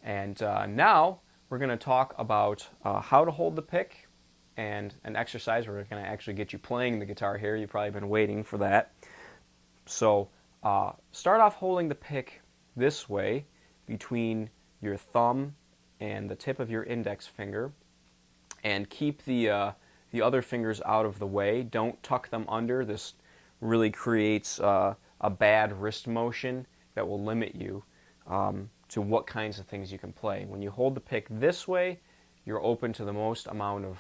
And now we're going to talk about how to hold the pick and an exercise. We're going to actually get you playing the guitar here. You've probably been waiting for that. So start off holding the pick this way between your thumb and the tip of your index finger, and keep the other fingers out of the way. Don't tuck them under. This really creates a bad wrist motion that will limit you to what kinds of things you can play. When you hold the pick this way, you're open to the most amount of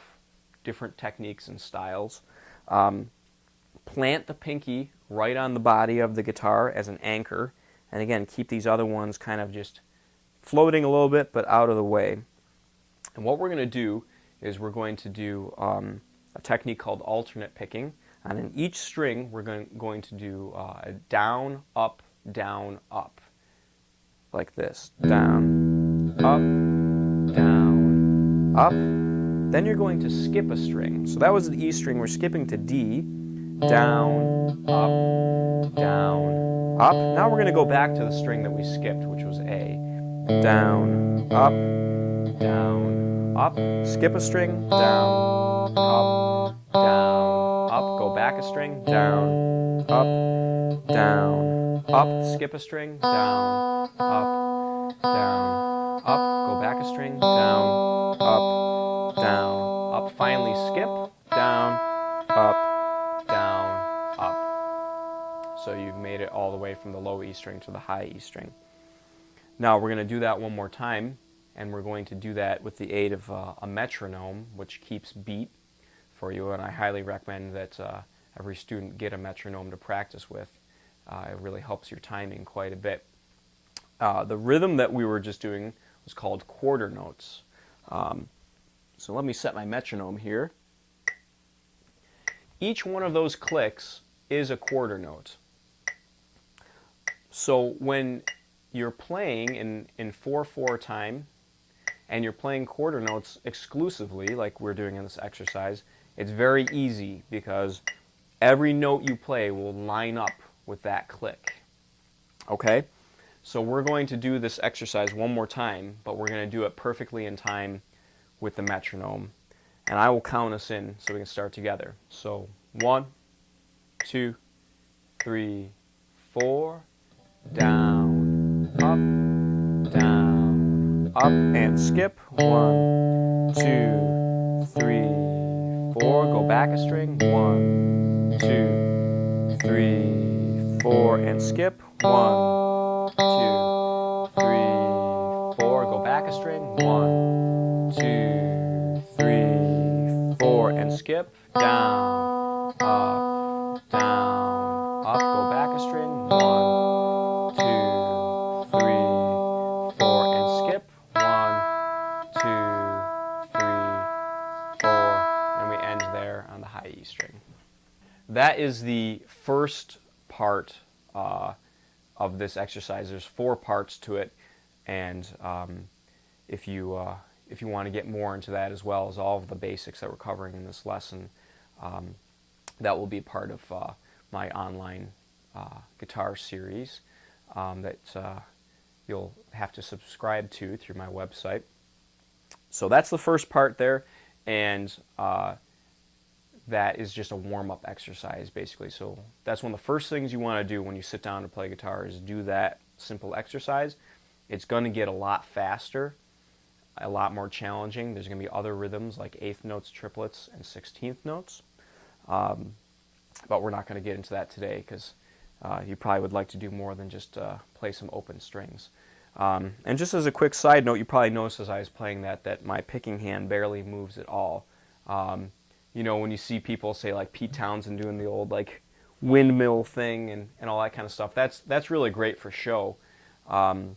different techniques and styles. Plant the pinky right on the body of the guitar as an anchor, and again, keep these other ones kind of just floating a little bit but out of the way. And what we're going to do is we're going to do a technique called alternate picking, and in each string we're going to do a down, up, like this. Down, up. Then you're going to skip a string. So that was the E string. We're skipping to D. Down, up, down, up. Now we're going to go back to the string that we skipped, which was A. Down, up, skip a string, down, up, go back a string, down, up, skip a string, down, up, go back a string, down, up, finally skip, down, up. So you've made it all the way from the low E string to the high E string. Now we're going to do that one more time, and we're going to do that with the aid of a metronome, which keeps beat for you, and I highly recommend that every student get a metronome to practice with. It really helps your timing quite a bit. The rhythm that we were just doing was called quarter notes. So let me set my metronome here. Each one of those clicks is a quarter note. So when you're playing in 4/4 time, and you're playing quarter notes exclusively, like we're doing in this exercise, it's very easy because every note you play will line up with that click. Okay? So we're going to do this exercise one more time, but we're going to do it perfectly in time with the metronome. And I will count us in so we can start together. So 1, 2, 3, 4, down, up, and skip. 1, 2, 3, 4. Go back a string. 1, 2, 3, 4, and skip. 1, 2, 3, 4. Go back a string. 1, 2, 3, 4, and skip. Down, up, go back a string. 1, 2, 3, 4, and skip. 1, 2, 3, 4, and we end there on the high E string. That is the first part of this exercise. There's 4 parts to it, and if you want to get more into that, as well as all of the basics that we're covering in this lesson, that will be part of my online guitar series that you'll have to subscribe to through my website. So that's the first part there, and that is just a warm-up exercise, basically. So that's one of the first things you want to do when you sit down to play guitar, is do that simple exercise. It's going to get a lot faster, a lot more challenging. There's going to be other rhythms like eighth notes, triplets, and 16th notes. But we're not going to get into that today, because you probably would like to do more than just play some open strings. And just as a quick side note, you probably noticed as I was playing that my picking hand barely moves at all. You know, when you see people, say like Pete Townsend doing the old like windmill thing and all that kind of stuff, that's really great for show. And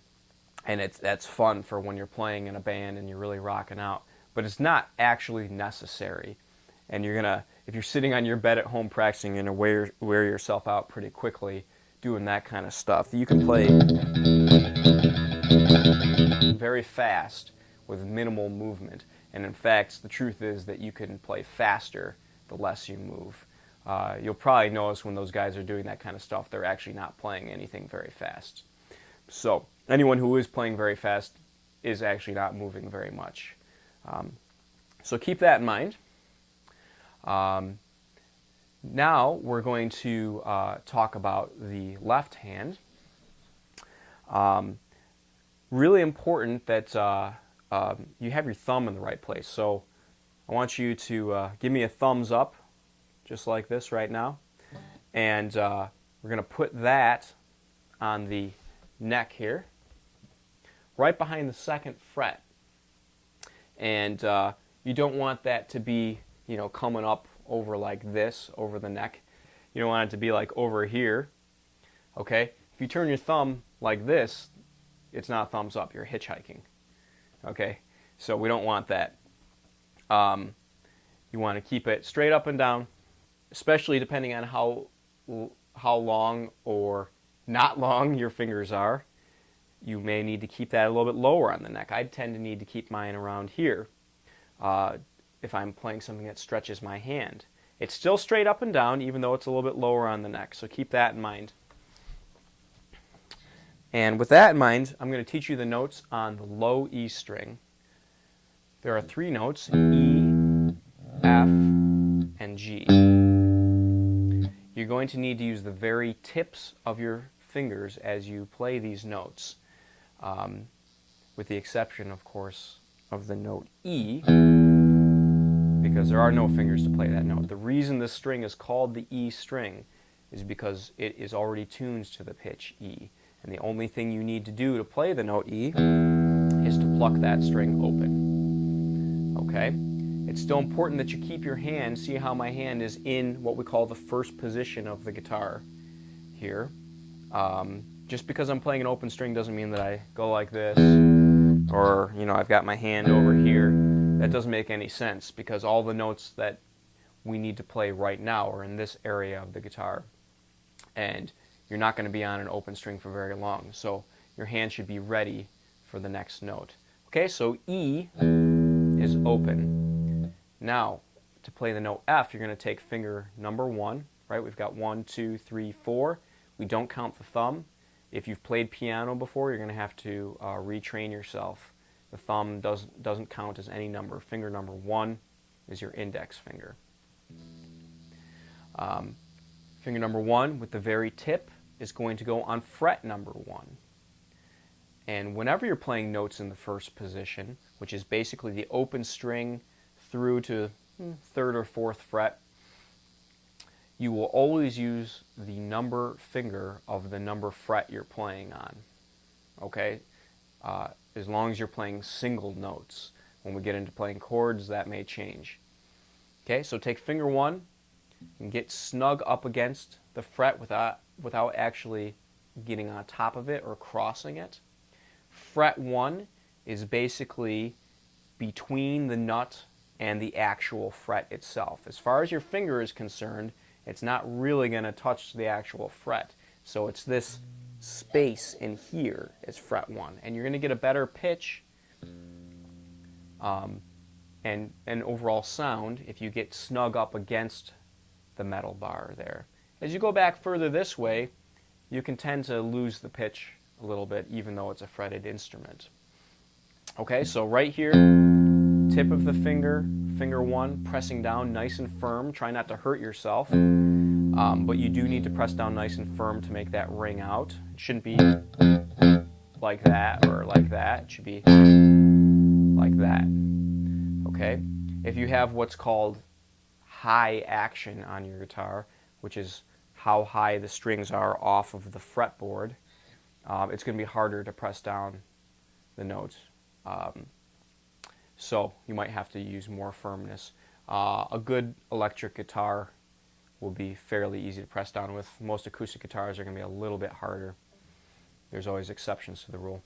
that's fun for when you're playing in a band and you're really rocking out. But it's not actually necessary. And if you're sitting on your bed at home practicing, you're going to wear yourself out pretty quickly doing that kind of stuff. You can play very fast with minimal movement. And in fact, the truth is that you can play faster the less you move. You'll probably notice when those guys are doing that kind of stuff, they're actually not playing anything very fast. So anyone who is playing very fast, is actually not moving very much. So keep that in mind. Now we're going to talk about the left hand. Really important that you have your thumb in the right place. So I want you to give me a thumbs up, just like this right now. And we're going to put that on the neck here, right behind the second fret. And you don't want that to be, coming up over like this, over the neck. You don't want it to be like over here. Okay? If you turn your thumb like this, it's not thumbs up. You're hitchhiking. Okay? So we don't want that. You want to keep it straight up and down, especially depending on how long or not long your fingers are. You may need to keep that a little bit lower on the neck. I tend to need to keep mine around here if I'm playing something that stretches my hand. It's still straight up and down, even though it's a little bit lower on the neck, so keep that in mind. And with that in mind, I'm going to teach you the notes on the low E string. There are 3 notes, E, F, and G. You're going to need to use the very tips of your fingers as you play these notes, with the exception, of course, of the note E, because there are no fingers to play that note. The reason this string is called the E string is because it is already tuned to the pitch E. And the only thing you need to do to play the note E is to pluck that string open. Okay? It's still important that you keep your hand, see how my hand is in what we call the first position of the guitar here. Just because I'm playing an open string doesn't mean that I go like this, or I've got my hand over here. That doesn't make any sense, because all the notes that we need to play right now are in this area of the guitar. And you're not going to be on an open string for very long, so your hand should be ready for the next note. Okay, so E is open. Now, to play the note F, you're going to take finger number 1, right? We've got 1, 2, 3, 4. We don't count the thumb. If you've played piano before, you're going to have to retrain yourself. The thumb doesn't count as any number. Finger number 1 is your index finger. Finger number 1 with the very tip is going to go on fret number 1. And whenever you're playing notes in the first position, which is basically the open string through to 3rd or 4th fret, you will always use the number finger of the number fret you're playing on. Okay? As long as you're playing single notes. When we get into playing chords, that may change. Okay, so take finger 1 and get snug up against the fret without actually getting on top of it or crossing it. Fret 1 is basically between the nut and the actual fret itself. As far as your finger is concerned, it's not really going to touch the actual fret. So it's this space in here is fret 1. And you're going to get a better pitch and overall sound if you get snug up against the metal bar there. As you go back further this way, you can tend to lose the pitch a little bit, even though it's a fretted instrument. Okay, so right here, tip of the finger, finger 1, pressing down nice and firm. Try not to hurt yourself, but you do need to press down nice and firm to make that ring out. It shouldn't be like that or like that. It should be like that. Okay? If you have what's called high action on your guitar, which is how high the strings are off of the fretboard, it's going to be harder to press down the notes. So you might have to use more firmness. A good electric guitar will be fairly easy to press down with. Most acoustic guitars are going to be a little bit harder. There's always exceptions to the rule.